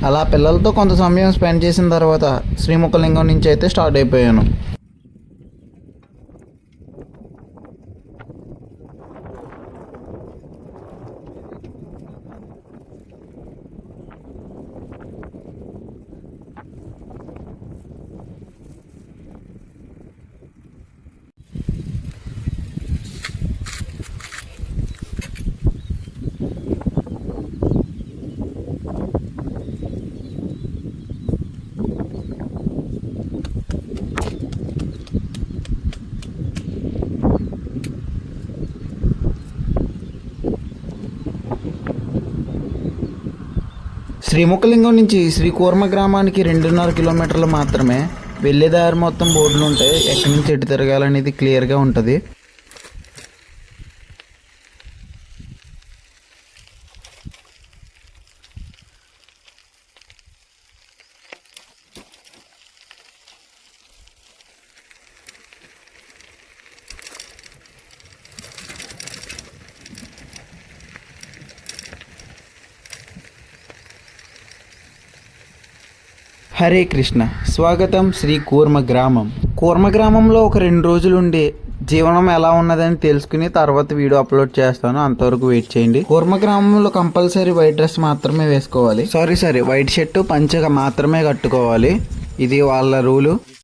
అలా పిల్లలతో కొంత సమయం స్పెండ్ చేసిన తర్వాత శ్రీముఖలింగం నుంచి అయితే స్టార్ట్ అయిపోయాను. శ్రీముఖలింగం నుంచి శ్రీ కూర్మ గ్రామానికి 2.5 కిలోమీటర్లు మాత్రమే. వెళ్ళే దారి మొత్తం బోర్డులు ఉంటాయి, ఎక్కడి నుంచి ఎటు తిరగాలనేది క్లియర్గా ఉంటుంది. హరే కృష్ణ. స్వాగతం శ్రీ కూర్మ గ్రామం. కూర్మ గ్రామంలో ఒక 2 రోజులు ఉండి జీవనం ఎలా ఉన్నదని తెలుసుకుని తర్వాత వీడియో అప్లోడ్ చేస్తాను, అంతవరకు వెయిట్ చేయండి. కూర్మ గ్రామంలో కంపల్సరీ వైట్ డ్రెస్ మాత్రమే వేసుకోవాలి. సారీ వైట్ షర్టు పంచగా మాత్రమే కట్టుకోవాలి. ఇది వాళ్ళ రూలు.